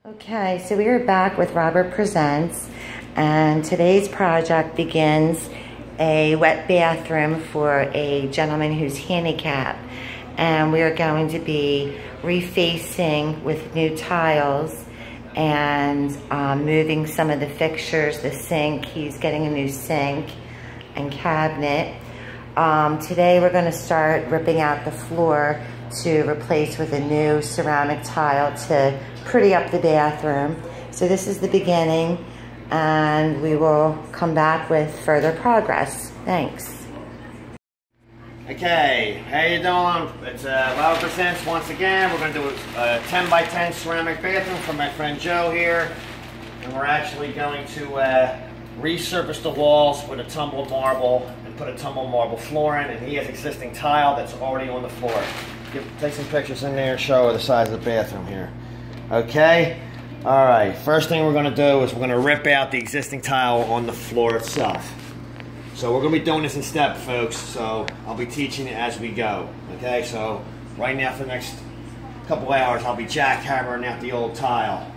Okay, so we are back with Robert Presents, and today's project begins a wet bathroom for a gentleman who's handicapped, and we are going to be refacing with new tiles and moving some of the fixtures, the sink. He's getting a new sink and cabinet. Today we're going to start ripping out the floor to replace with a new ceramic tile to pretty up the bathroom. So this is the beginning, and we will come back with further progress. Thanks. Okay, how you doing? It's Robert Presents once again. We're going to do a 10 by 10 ceramic bathroom for my friend Joe here, and we're actually going to resurface the walls with a tumbled marble and put a tumbled marble floor in, and he has existing tile that's already on the floor. Take some pictures in there and show her the size of the bathroom here. Okay? Alright, first thing we're going to do is we're going to rip out the existing tile on the floor itself. So we're going to be doing this in step, folks, so I'll be teaching it as we go. Okay, so right now for the next couple hours I'll be jackhammering out the old tile.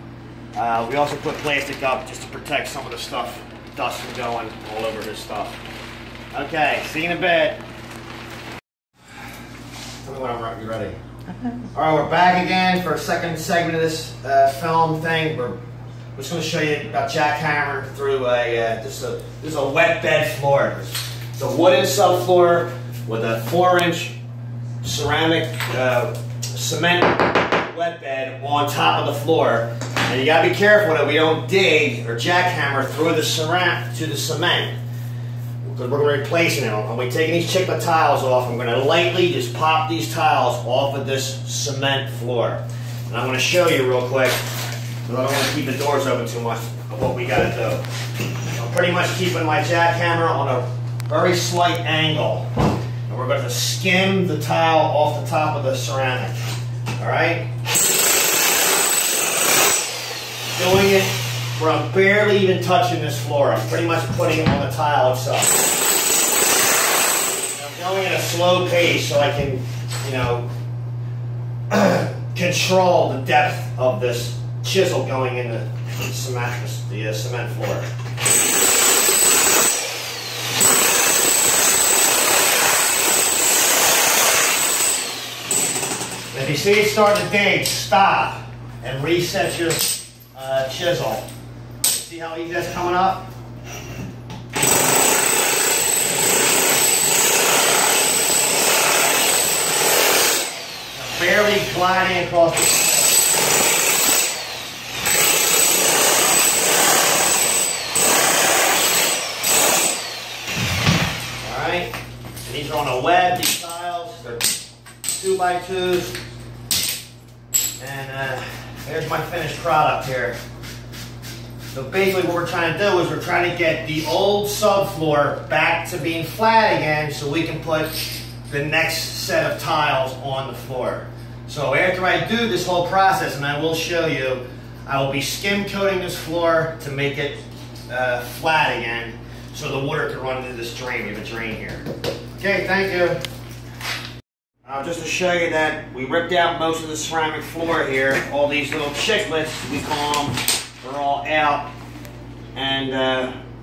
We also put plastic up just to protect some of the stuff, dust from going all over his stuff. Okay, see you in a bit. Tell me when I'm ready. Alright, we're back again for a second segment of this film thing. We're just going to show you about jackhammer through this is a wet bed floor. It's a wooden subfloor with a 4-inch ceramic cement wet bed on top of the floor. And you got to be careful that we don't dig or jackhammer through the cement. Because we're going to be replacing it. I'll be taking these chiclet tiles off. I'm going to lightly just pop these tiles off of this cement floor. And I'm going to show you real quick, because I don't want to keep the doors open too much, of what we got to do. I'm pretty much keeping my jackhammer on a very slight angle. And we're going to skim the tile off the top of the ceramic. Alright? Doing it where I'm barely even touching this floor. I'm pretty much putting it on the tile itself. And I'm going at a slow pace so I can, you know, control the depth of this chisel going in the cement floor. If you see it starting to dig, stop and reset your chisel. See how easy that's coming up? I'm barely gliding across the floor. Alright, and these are on a web, these tiles. They're 2x2s. And there's my finished product here. So basically what we're trying to do is we're trying to get the old subfloor back to being flat again so we can put the next set of tiles on the floor. So after I do this whole process, and I will show you, I will be skim coating this floor to make it flat again so the water can run into this drain. We have a drain here. Okay, thank you. Just to show you that we ripped out most of the ceramic floor here. All these little chiclets, we call them, are all out. And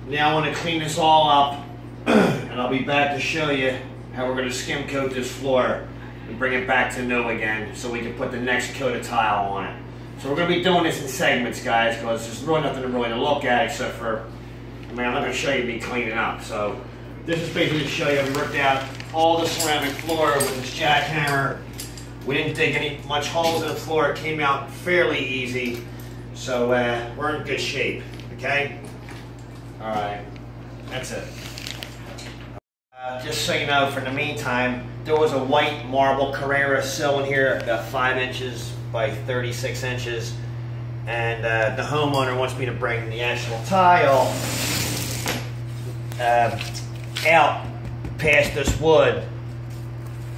now I want to clean this all up, and I'll be back to show you how we're going to skim coat this floor and bring it back to new again so we can put the next coat of tile on it. So we're going to be doing this in segments, guys, because there's really nothing to look at except for, I mean, I'm not going to show you me cleaning up. So this is basically to show you we ripped out all the ceramic floor with this jackhammer. We didn't dig much holes in the floor. It came out fairly easy. So we're in good shape, okay? Alright, that's it. Just so you know, for the meantime, there was a white marble Carrera sill in here, about 5 inches by 36 inches. And the homeowner wants me to bring the actual tile out past this wood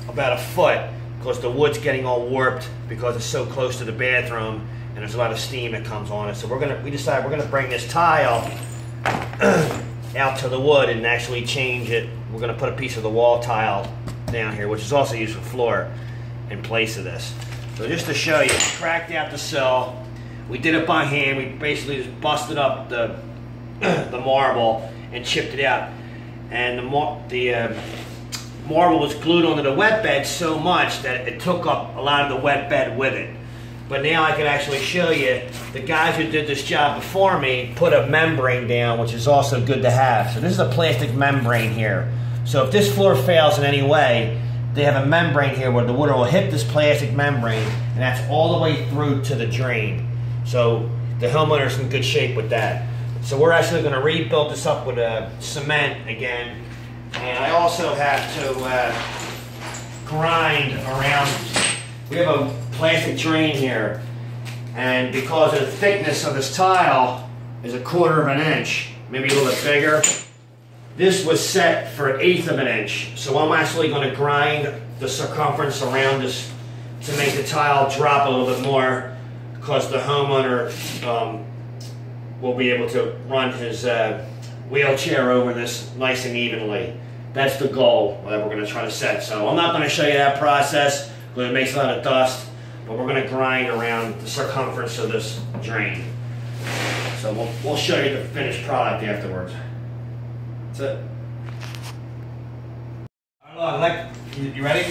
about a foot, because the wood's getting all warped because it's so close to the bathroom and there's a lot of steam that comes on it. So we decided we're gonna bring this tile out to the wood and actually change it. We're gonna put a piece of the wall tile down here, which is also used for floor, in place of this. So just to show you, cracked out the sill. We did it by hand. We basically just busted up the marble and chipped it out. And the marble was glued onto the wet bed so much that it took up a lot of the wet bed with it. But now I can actually show you, the guys who did this job before me put a membrane down, which is also good to have. So this is a plastic membrane here. So if this floor fails in any way, they have a membrane here where the water will hit this plastic membrane, and that's all the way through to the drain. So the homeowner's in good shape with that. So we're actually going to rebuild this up with cement again. And I also have to grind around. We have a plastic drain here, and because of the thickness of this tile is 1/4 of an inch, maybe a little bit bigger, this was set for 1/8 of an inch. So I'm actually going to grind the circumference around this to make the tile drop a little bit more, because the homeowner will be able to run his wheelchair over this nice and evenly. That's the goal that we're going to try to set. So I'm not going to show you that process because it makes a lot of dust, but we're going to grind around the circumference of this drain. So we'll show you the finished product afterwards. That's it. You ready?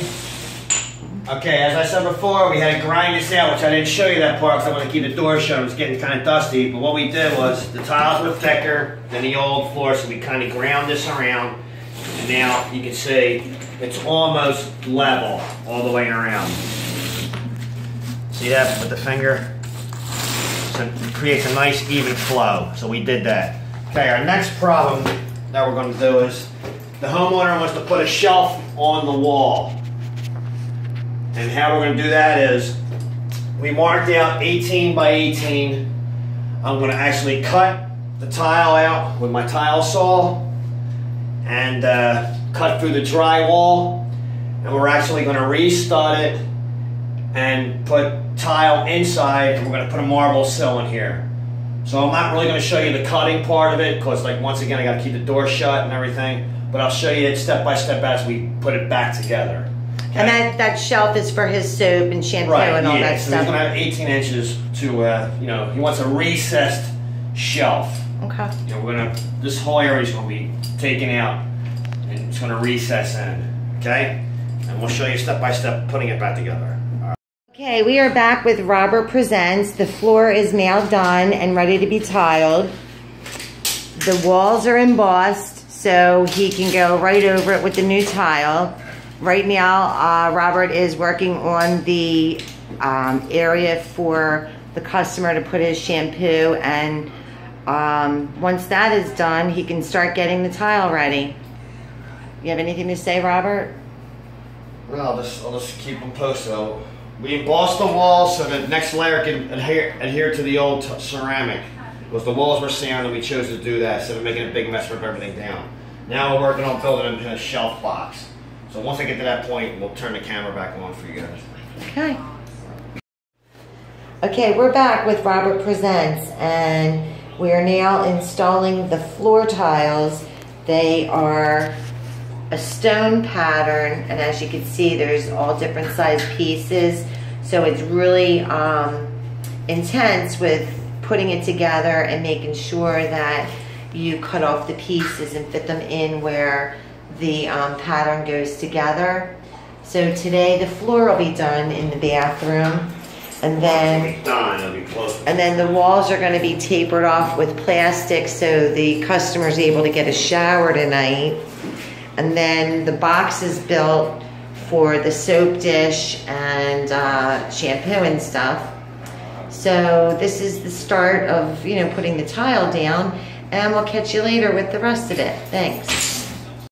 Okay, as I said before, we had to grind this out, which I didn't show you that part because I want to keep the door shut. It was getting kind of dusty, but what we did was the tiles were thicker than the old floor, so we kind of ground this around, and now you can see it's almost level all the way around. See that with the finger? So it creates a nice even flow, so we did that. Okay, our next problem that we're going to do is the homeowner wants to put a shelf on the wall. And how we're going to do that is we marked out 18 by 18. I'm going to actually cut the tile out with my tile saw and cut through the drywall, and we're actually going to re-stud it and put tile inside, and we're going to put a marble sill in here. So I'm not really going to show you the cutting part of it because, like, once again, I got to keep the door shut and everything, but I'll show you it step by step as we put it back together. Okay? And that shelf is for his soap and shampoo and all that so stuff. He's going to have 18 inches to, you know, he wants a recessed shelf. Okay. You know, this whole area is going to be taken out and it's going to recess in, okay? And we'll show you step by step putting it back together. Okay, we are back with Robert Presents. The floor is now done and ready to be tiled. The walls are embossed, so he can go right over it with the new tile. Right now, Robert is working on the area for the customer to put his shampoo, and once that is done, he can start getting the tile ready. You have anything to say, Robert? Well, I'll just keep them posted. We embossed the walls so that the next layer can adhere to the old ceramic. Because the walls were sanded, we chose to do that instead of making a big mess, rip everything down. Now we're working on building it in a shelf box. So once I get to that point, we'll turn the camera back on for you guys. Okay. Okay, we're back with Robert Presents, and we are now installing the floor tiles. They are a stone pattern, and as you can see, there's all different size pieces, so it's really intense with putting it together and making sure that you cut off the pieces and fit them in where the pattern goes together. So today the floor will be done in the bathroom, and then the walls are going to be tapered off with plastic so the customer's able to get a shower tonight. And then the box is built for the soap dish and shampoo and stuff. So this is the start of, you know, putting the tile down, and we'll catch you later with the rest of it. Thanks.